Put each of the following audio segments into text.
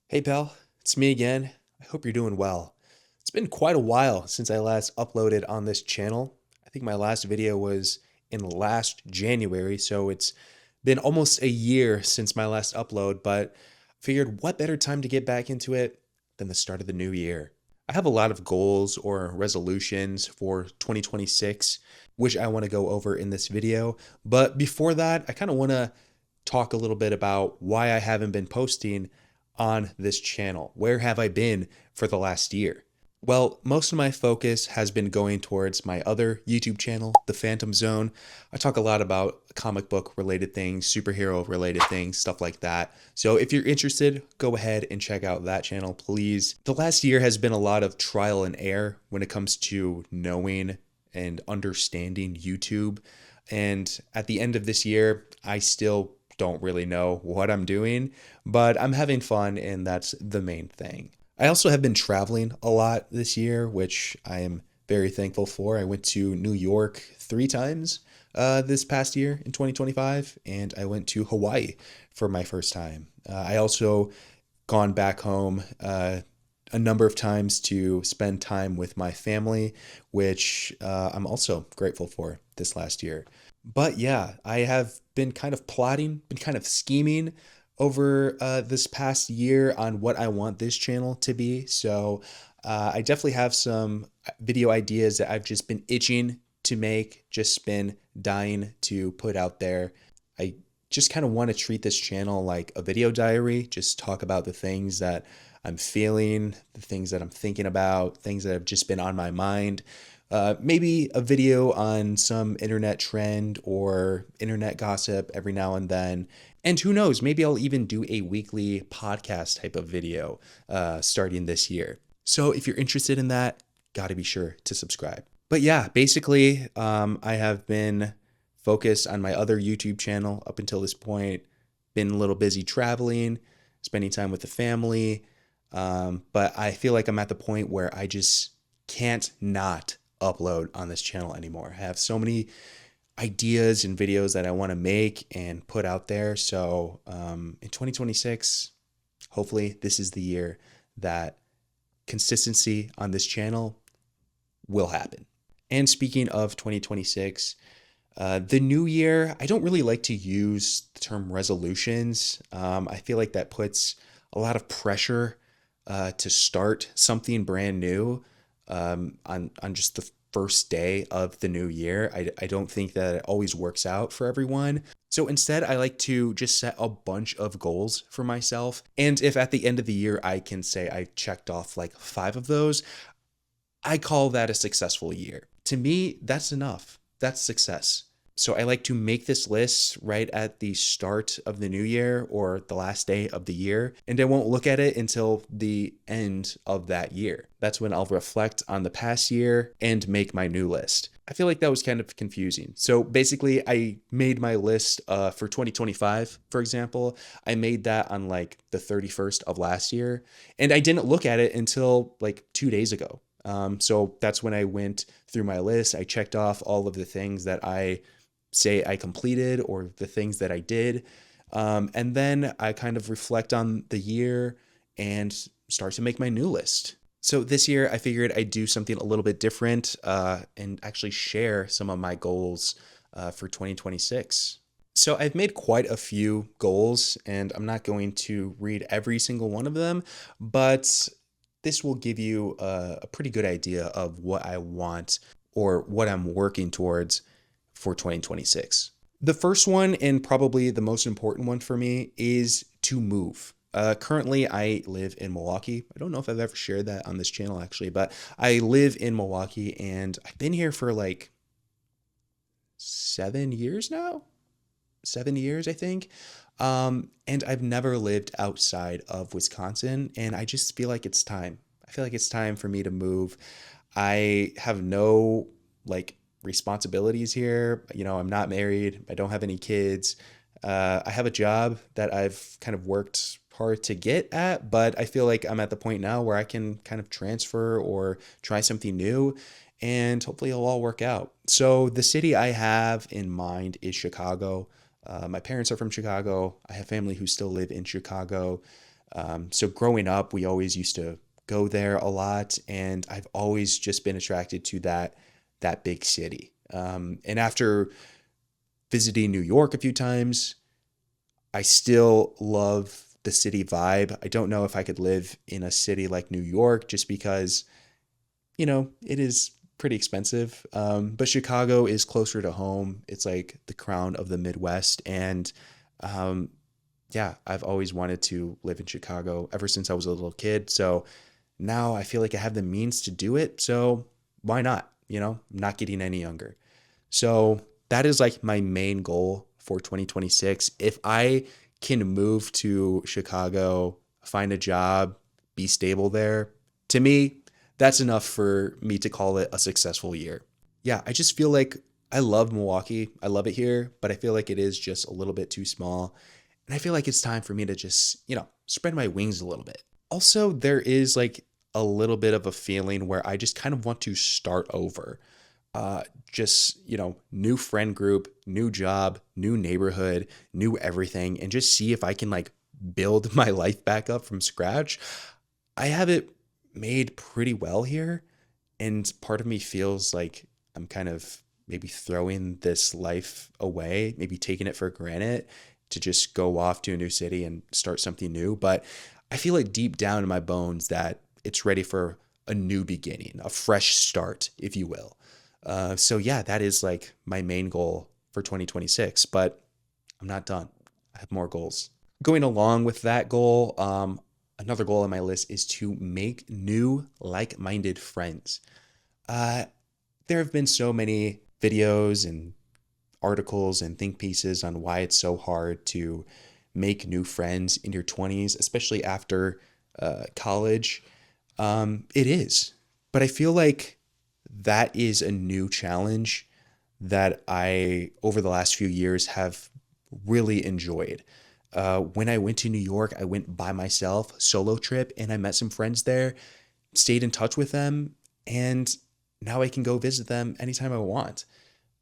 Hey pal, it's me again. I hope you're doing well. It's been quite a while since I last uploaded on this channel. I think my last video was in last January, so it's been almost a year since my last upload, but figured what better time to get back into it than the start of the new year. I have a lot of goals or resolutions for 2026, which I want to go over in this video. But before that, I kind of want to talk a little bit about why I haven't been posting on this channel. Where have I been for the last year? Well, most of my focus has been going towards my other YouTube channel, The Phantom Zone. I talk a lot about comic book related things, superhero related things, stuff like that. So if you're interested, go ahead and check out that channel, please. The last year has been a lot of trial and error when it comes to knowing and understanding YouTube. And at the end of this year, I still don't really know what I'm doing, but I'm having fun, and that's the main thing. I also have been traveling a lot this year, which I am very thankful for. I went to New York 3 times this past year in 2025, and I went to Hawaii for my first time. I also gone back home a number of times to spend time with my family, which I'm also grateful for this last year. But yeah, I have been kind of plotting, been kind of scheming over this past year on what I want this channel to be. So I definitely have some video ideas that I've just been itching to make, just been dying to put out there. I just kind of want to treat this channel like a video diary, just talk about the things that I'm feeling, the things that I'm thinking about, things that have just been on my mind. Maybe a video on some internet trend or internet gossip every now and then. And who knows, maybe I'll even do a weekly podcast type of video starting this year. So if you're interested in that, got to be sure to subscribe. But yeah, basically, I have been focused on my other YouTube channel up until this point, been a little busy traveling, spending time with the family. But I feel like I'm at the point where I just can't not upload on this channel anymore. I have so many ideas and videos that I want to make and put out there. So in 2026, hopefully this is the year that consistency on this channel will happen. And speaking of 2026, the new year, I don't really like to use the term resolutions. I feel like that puts a lot of pressure to start something brand new on just the first day of the new year. I don't think that it always works out for everyone. So instead, I like to just set a bunch of goals for myself. And if at the end of the year, I can say I checked off like 5 of those, I call that a successful year. To me, that's enough. That's success. So I like to make this list right at the start of the new year or the last day of the year, and I won't look at it until the end of that year. That's when I'll reflect on the past year and make my new list. I feel like that was kind of confusing. So basically, I made my list for 2025, for example. I made that on like the 31st of last year, and I didn't look at it until like 2 days ago. So that's when I went through my list. I checked off all of the things that I say I completed or the things that I did. And then I kind of reflect on the year and start to make my new list. So this year I figured I'd do something a little bit different and actually share some of my goals for 2026. So I've made quite a few goals, and I'm not going to read every single one of them, but this will give you a pretty good idea of what I want or what I'm working towards for 2026. The first one, and probably the most important one for me, is to move. Currently, I live in Milwaukee. I don't know if I've ever shared that on this channel actually, but I live in Milwaukee and I've been here for like 7 years now. 7 years, I think. And I've never lived outside of Wisconsin, and I just feel like it's time. I feel like it's time for me to move. I have no like responsibilities here. You know, I'm not married. I don't have any kids. I have a job that I've kind of worked hard to get at, but I feel like I'm at the point now where I can kind of transfer or try something new, and hopefully it'll all work out. So the city I have in mind is Chicago. My parents are from Chicago. I have family who still live in Chicago. So growing up, we always used to go there a lot, and I've always just been attracted to that big city. And after visiting New York a few times, I still love the city vibe. I don't know if I could live in a city like New York just because, it is pretty expensive. But Chicago is closer to home. It's like the crown of the Midwest. And um, yeah, I've always wanted to live in Chicago ever since I was a little kid. So now I feel like I have the means to do it. So why not? I'm not getting any younger. So that is like my main goal for 2026. If I can move to Chicago, find a job, be stable there, to me, that's enough for me to call it a successful year. Yeah, I just feel like I love Milwaukee. I love it here, but I feel like it is just a little bit too small. And I feel like it's time for me to just, spread my wings a little bit. Also, there is like a little bit of a feeling where I just kind of want to start over. Just, new friend group, new job, new neighborhood, new everything, and just see if I can like build my life back up from scratch. I have it made pretty well here. And part of me feels like I'm kind of maybe throwing this life away, maybe taking it for granted to just go off to a new city and start something new. But I feel like deep down in my bones that it's ready for a new beginning, a fresh start, if you will. So yeah, that is like my main goal for 2026, but I'm not done. I have more goals. Going along with that goal, another goal on my list is to make new like-minded friends. Uh, there have been so many videos and articles and think pieces on why it's so hard to make new friends in your 20s, especially after college. It is. But I feel like that is a new challenge that I, over the last few years, have really enjoyed. When I went to New York, I went by myself, solo trip, and I met some friends there, stayed in touch with them, and now I can go visit them anytime I want.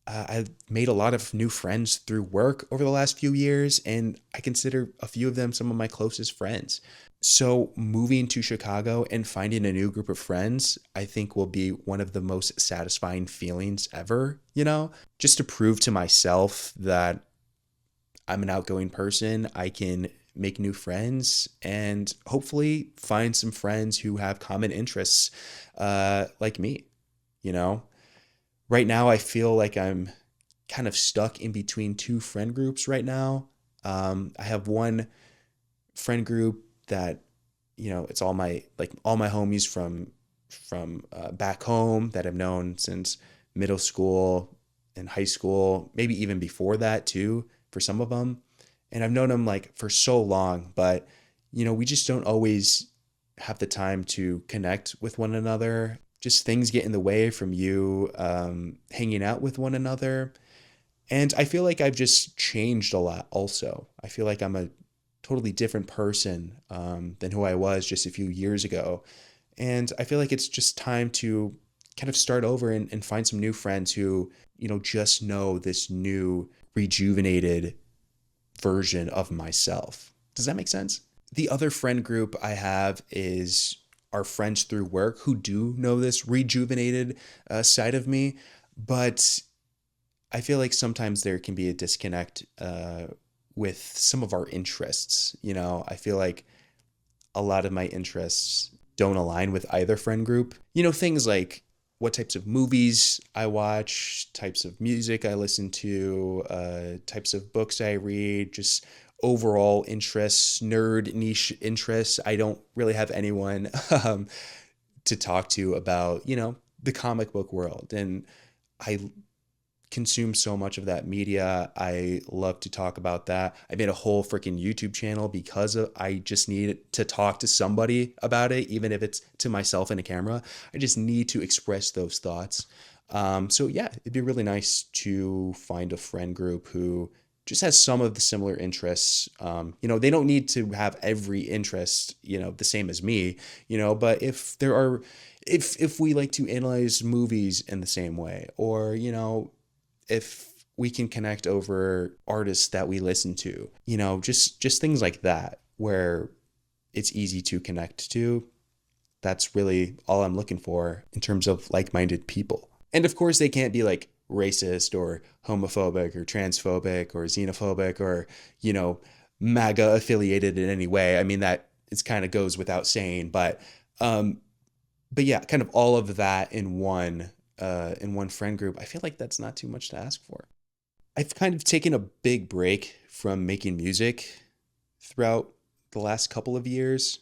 I've made a lot of new friends through work over the last few years, and I consider a few of them some of my closest friends. So, moving to Chicago and finding a new group of friends, I think will be one of the most satisfying feelings ever, just to prove to myself that I'm an outgoing person. I can make new friends and hopefully find some friends who have common interests like me, you know? Right now, I feel like I'm kind of stuck in between two friend groups right now. I have one friend group that, it's all my homies from back home that I've known since middle school and high school, maybe even before that too, for some of them. And I've known them like for so long, but we just don't always have the time to connect with one another. Just things get in the way from you hanging out with one another. And I feel like I've just changed a lot also. I feel like I'm a totally different person than who I was just a few years ago. And I feel like it's just time to kind of start over and find some new friends who, just know this new rejuvenated version of myself. Does that make sense? The other friend group I have is our friends through work who do know this rejuvenated side of me, but I feel like sometimes there can be a disconnect with some of our interests. I feel like a lot of my interests don't align with either friend group. Things like what types of movies I watch, types of music I listen to, types of books I read, just overall interests, nerd niche interests. I don't really have anyone to talk to about, the comic book world. And I consume so much of that media. I love to talk about that. I made a whole freaking YouTube channel because I just need to talk to somebody about it, even if it's to myself in a camera. I just need to express those thoughts. So yeah, it'd be really nice to find a friend group who just has some of the similar interests. They don't need to have every interest, the same as me, but if we like to analyze movies in the same way, or, if we can connect over artists that we listen to, just things like that, where it's easy to connect to. That's really all I'm looking for in terms of like-minded people. And of course, they can't be like racist or homophobic or transphobic or xenophobic or, you know, MAGA affiliated in any way. I mean, that it's kind of goes without saying, um, but yeah, kind of all of that in one friend group. I feel like that's not too much to ask for. I've kind of taken a big break from making music throughout the last couple of years,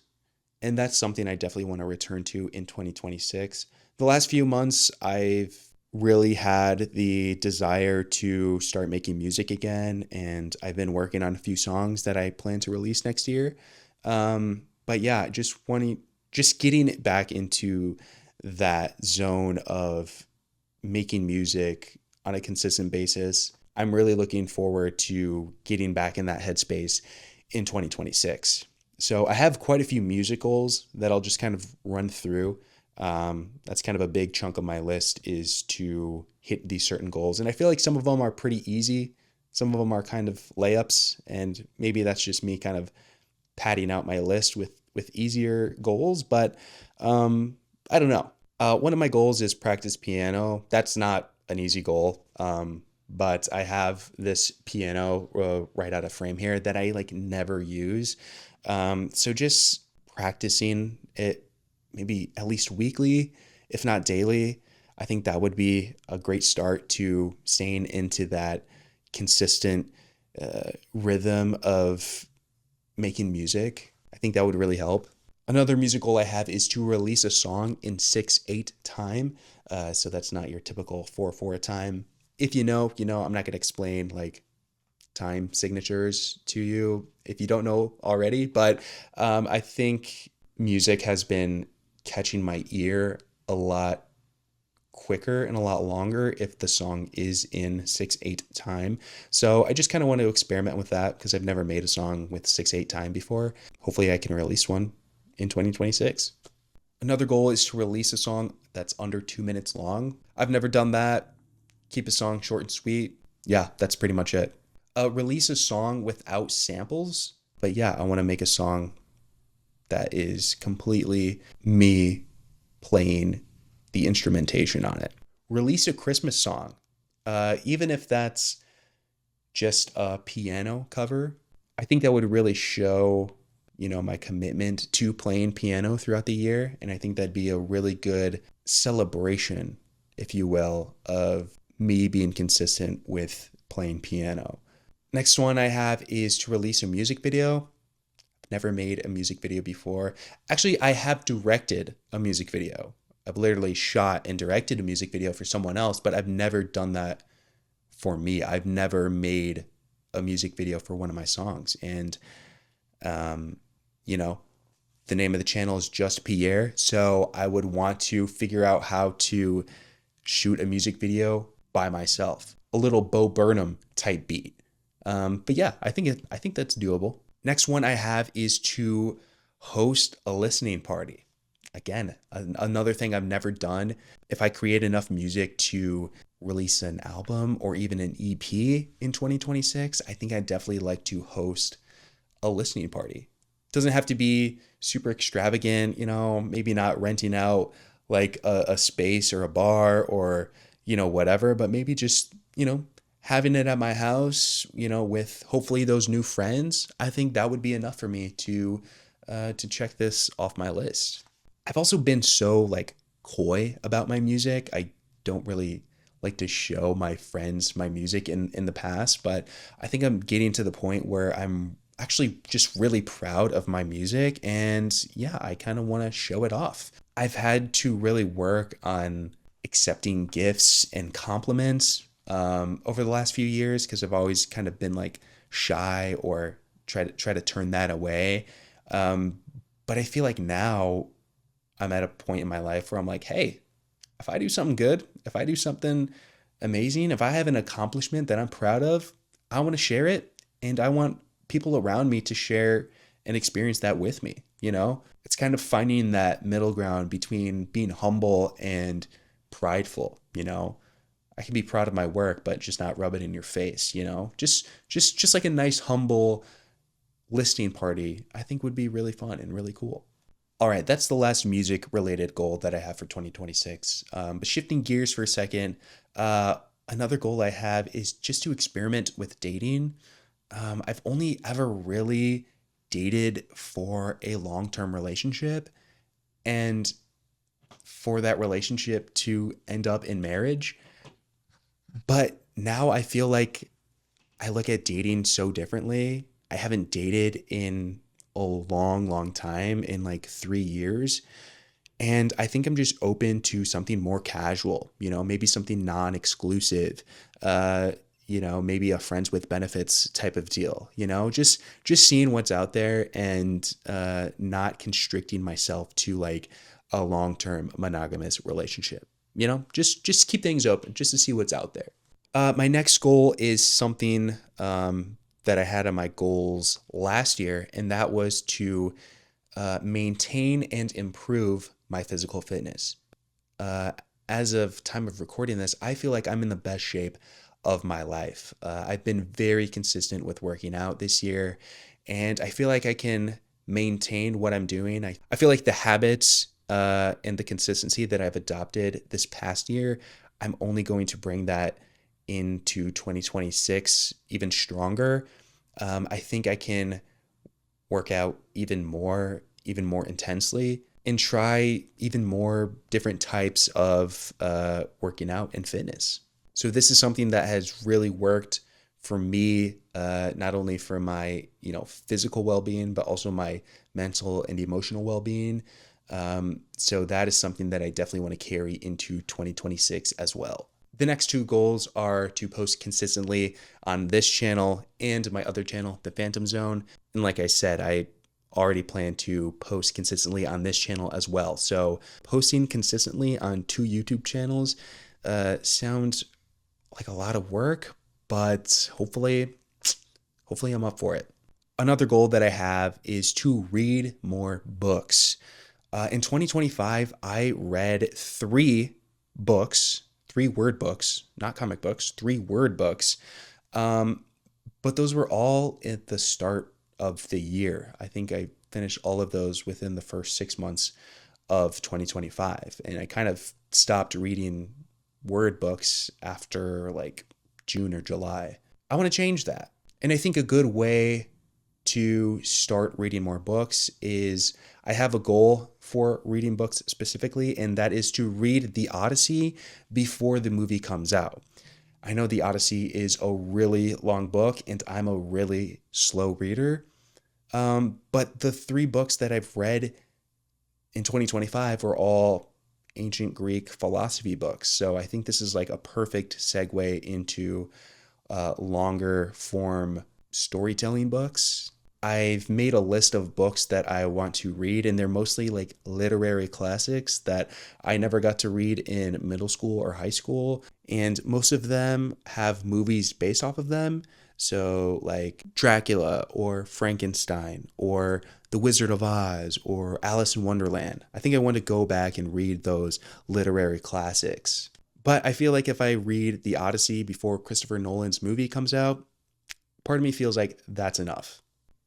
and that's something I definitely want to return to in 2026. The last few months, I've really had the desire to start making music again, and I've been working on a few songs that I plan to release next year. But yeah, just getting it back into that zone of making music on a consistent basis. I'm really looking forward to getting back in that headspace in 2026. So I have quite a few music goals that I'll just kind of run through. That's kind of a big chunk of my list, is to hit these certain goals. And I feel like some of them are pretty easy. Some of them are kind of layups, and maybe that's just me kind of padding out my list with easier goals. But I don't know. One of my goals is practice piano. That's not an easy goal. But I have this piano right out of frame here that I like never use. So just practicing it maybe at least weekly, if not daily, I think that would be a great start to staying into that consistent rhythm of making music. I think that would really help. Another music goal I have is to release a song in 6/8 time. So that's not your typical 4/4 time. If you know, you know. I'm not going to explain like time signatures to you if you don't know already, but I think music has been catching my ear a lot quicker and a lot longer if the song is in 6/8 time. So I just kind of want to experiment with that because I've never made a song with 6/8 time before. Hopefully I can release one in 2026. Another goal is to release a song that's under 2 minutes long. I've never done that. Keep a song short and sweet. Yeah, that's pretty much it. Release a song without samples. But yeah, I want to make a song that is completely me playing the instrumentation on it. Release a Christmas song. Even if that's just a piano cover, I think that would really show, you know, my commitment to playing piano throughout the year. And I think that'd be a really good celebration, if you will, of me being consistent with playing piano. Next one I have is to release a music video. I've never made a music video before. Actually, I have directed a music video. I've literally shot and directed a music video for someone else, but I've never done that for me. I've never made a music video for one of my songs. And, you know, the name of the channel is just Pierre. So I would want to figure out how to shoot a music video by myself, a little Bo Burnham type beat. But yeah, I think that's doable. Next one I have is to host a listening party. Again, another thing I've never done. If I create enough music to release an album or even an EP in 2026, I think I'd definitely like to host a listening party. It doesn't have to be super extravagant, you know, maybe not renting out like a space or a bar or, you know, whatever, but maybe just, you know, having it at my house, you know, with hopefully those new friends. I think that would be enough for me to check this off my list. I've also been so like coy about my music. I don't really like to show my friends my music in the past, but I think I'm getting to the point where I'm actually just really proud of my music, and yeah, I kind of want to show it off. I've had to really work on accepting gifts and compliments over the last few years because I've always kind of been like shy or try to turn that away. But I feel like now I'm at a point in my life where I'm like, hey, if I do something good, if I do something amazing, if I have an accomplishment that I'm proud of, I want to share it, and I want people around me to share and experience that with me. You know, it's kind of finding that middle ground between being humble and prideful. You know, I can be proud of my work, but just not rub it in your face. You know, just like a nice, humble listening party, I think would be really fun and really cool. All right, that's the last music related goal that I have for 2026. But shifting gears for a second, uh, another goal I have is just to experiment with dating. I've only ever really dated for a long term relationship, and for that relationship to end up in marriage. But now I feel like I look at dating so differently. I haven't dated in a long, long time, in like 3 years. And I think I'm just open to something more casual, maybe something non exclusive, uh, maybe a friends with benefits type of deal, just seeing what's out there and not constricting myself to like a long term monogamous relationship, just keep things open just to see what's out there. My next goal is something that I had on my goals last year, and that was to maintain and improve my physical fitness. Uh, as of time of recording this, I feel like I'm in the best shape of my life. I've been very consistent with working out this year, and I feel like I can maintain what I'm doing. I feel like the habits and the consistency that I've adopted this past year, I'm only going to bring that into 2026 even stronger. I think I can work out even more intensely, and try even more different types of working out and fitness. So this is something that has really worked for me, not only for my physical well-being, but also my mental and emotional well-being. So that is something that I definitely want to carry into 2026 as well. The next two goals are to post consistently on this channel and my other channel, The Phantom Zone. And like I said, I already plan to post consistently on this channel as well. So posting consistently on two YouTube channels sounds like a lot of work, but hopefully I'm up for it. Another goal that I have is to read more books. In 2025, I read three word books, not comic books, 3 word books. But those were all at the start of the year. I think I finished all of those within the first 6 months of 2025. And I kind of stopped reading word books after like June or July. I want to change that. And I think a good way to start reading more books is I have a goal for reading books specifically, and that is to read The Odyssey before the movie comes out. I know The Odyssey is a really long book, and I'm a really slow reader. But the 3 books that I've read in 2025 were all ancient Greek philosophy books. So I think this is like a perfect segue into longer form storytelling books. I've made a list of books that I want to read, and they're mostly like literary classics that I never got to read in middle school or high school. And most of them have movies based off of them. So like Dracula or Frankenstein or The Wizard of Oz or Alice in Wonderland. I think I want to go back and read those literary classics. But I feel like if I read The Odyssey before Christopher Nolan's movie comes out, part of me feels like that's enough.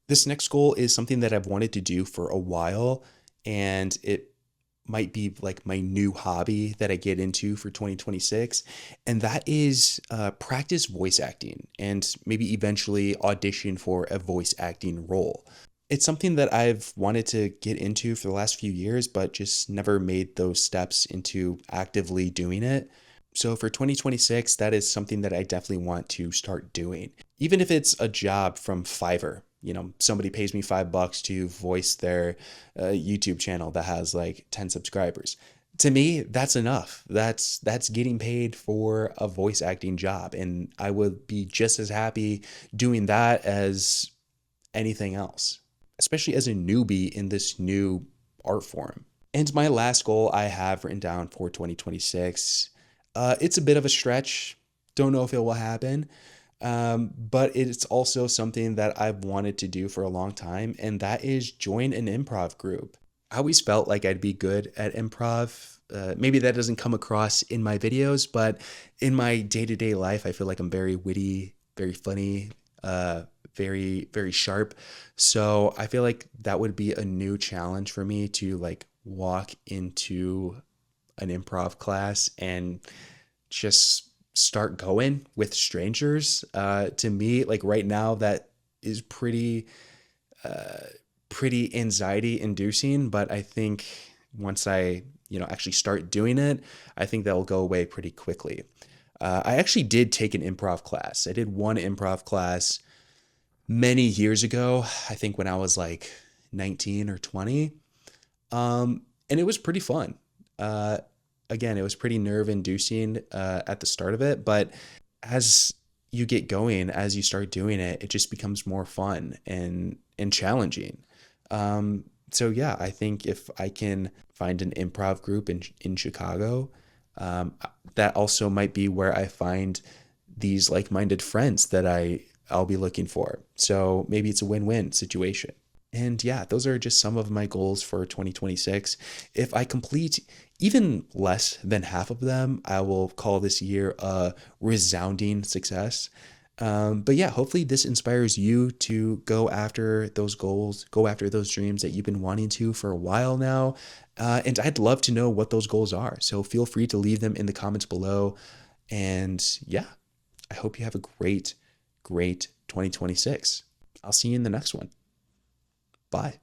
This next goal is something that I've wanted to do for a while, and it might be like my new hobby that I get into for 2026. And that is practice voice acting and maybe eventually audition for a voice acting role. It's something that I've wanted to get into for the last few years, but just never made those steps into actively doing it. So for 2026, that is something that I definitely want to start doing. Even if it's a job from Fiverr, somebody pays me $5 to voice their YouTube channel that has like 10 subscribers. To me, that's enough. That's getting paid for a voice acting job. And I would be just as happy doing that as anything else, especially as a newbie in this new art form. And my last goal I have written down for 2026, it's a bit of a stretch. Don't know if it will happen. But it's also something that I've wanted to do for a long time, and that is join an improv group. I always felt like I'd be good at improv. Maybe that doesn't come across in my videos, but in my day-to-day life, I feel like I'm very witty, very funny, very, very sharp. So I feel like that would be a new challenge for me to like walk into an improv class and just start going with strangers. To me, like right now, that is pretty anxiety inducing, but I think once I, actually start doing it, I think that'll go away pretty quickly. I actually did take an improv class. I did one improv class many years ago, I think when I was like 19 or 20. And it was pretty fun. Uh, Again, it was pretty nerve inducing at the start of it, but as you get going, as you start doing it, it just becomes more fun and challenging. So yeah, I think if I can find an improv group in Chicago, um, that also might be where I find these like-minded friends that I'll be looking for. So maybe it's a win-win situation. And yeah, those are just some of my goals for 2026. If I complete even less than half of them, I will call this year a resounding success. But yeah, hopefully this inspires you to go after those goals, go after those dreams that you've been wanting to for a while now. And I'd love to know what those goals are. So feel free to leave them in the comments below. And yeah, I hope you have a great, great 2026. I'll see you in the next one. Bye.